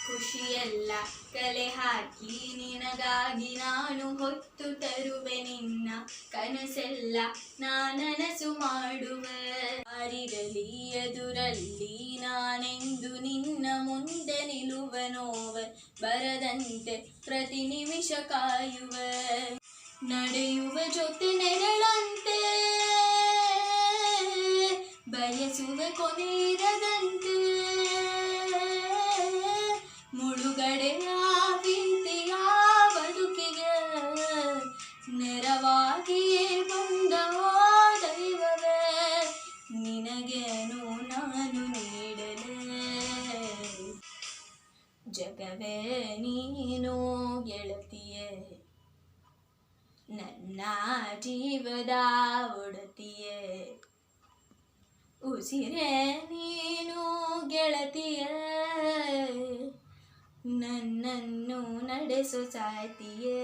ಖುಷಿಯೆಲ್ಲ ಕಲೆ ಹಾಕಿ ನಿನಗಾಗಿ ನಾನು ಹೊತ್ತು ತರುವೆ ನಿನ್ನ ಕನಸೆಲ್ಲ ನನಸು ಮಾಡುವೆ. ಯಾರಿರಲಿ ಎದುರಲ್ಲಿ ನಾನೆಂದು ನಿನ್ನ ಮುಂದೆ ನಿಲ್ಲುವನೋವ ಬರದಂತೆ ಪ್ರತಿ ನಿಮಿಷ ಕಾಯುವೆ. ನಡೆಯುವ ಜೊತೆ ನೆರಳಂತೆ ಬಯಸುವೆ ಕೊನೆಯಿರದಂತೆ. ಮುಳುಗಡೆಯ ಪ್ರೀತಿಯ ಬದುಕಿಗೆ ನೆರವಾಗಿಯೇ ಬಂದ ದೈವವೇ, ನಿನಗೇನು ನಾನು ನೀಡಲೇ. ಜಗವೇ ನೀನು ಗೆಳತಿಯೇ, ನನ್ನ ಜೀವದ ಒಡತಿಯೇ. ಉಸಿರೇ ನೀನು ಗೆಳತಿಯೇ, ನನ್ನನ್ನು ನಡೆಸೋ ಸಾತಿಯೇ.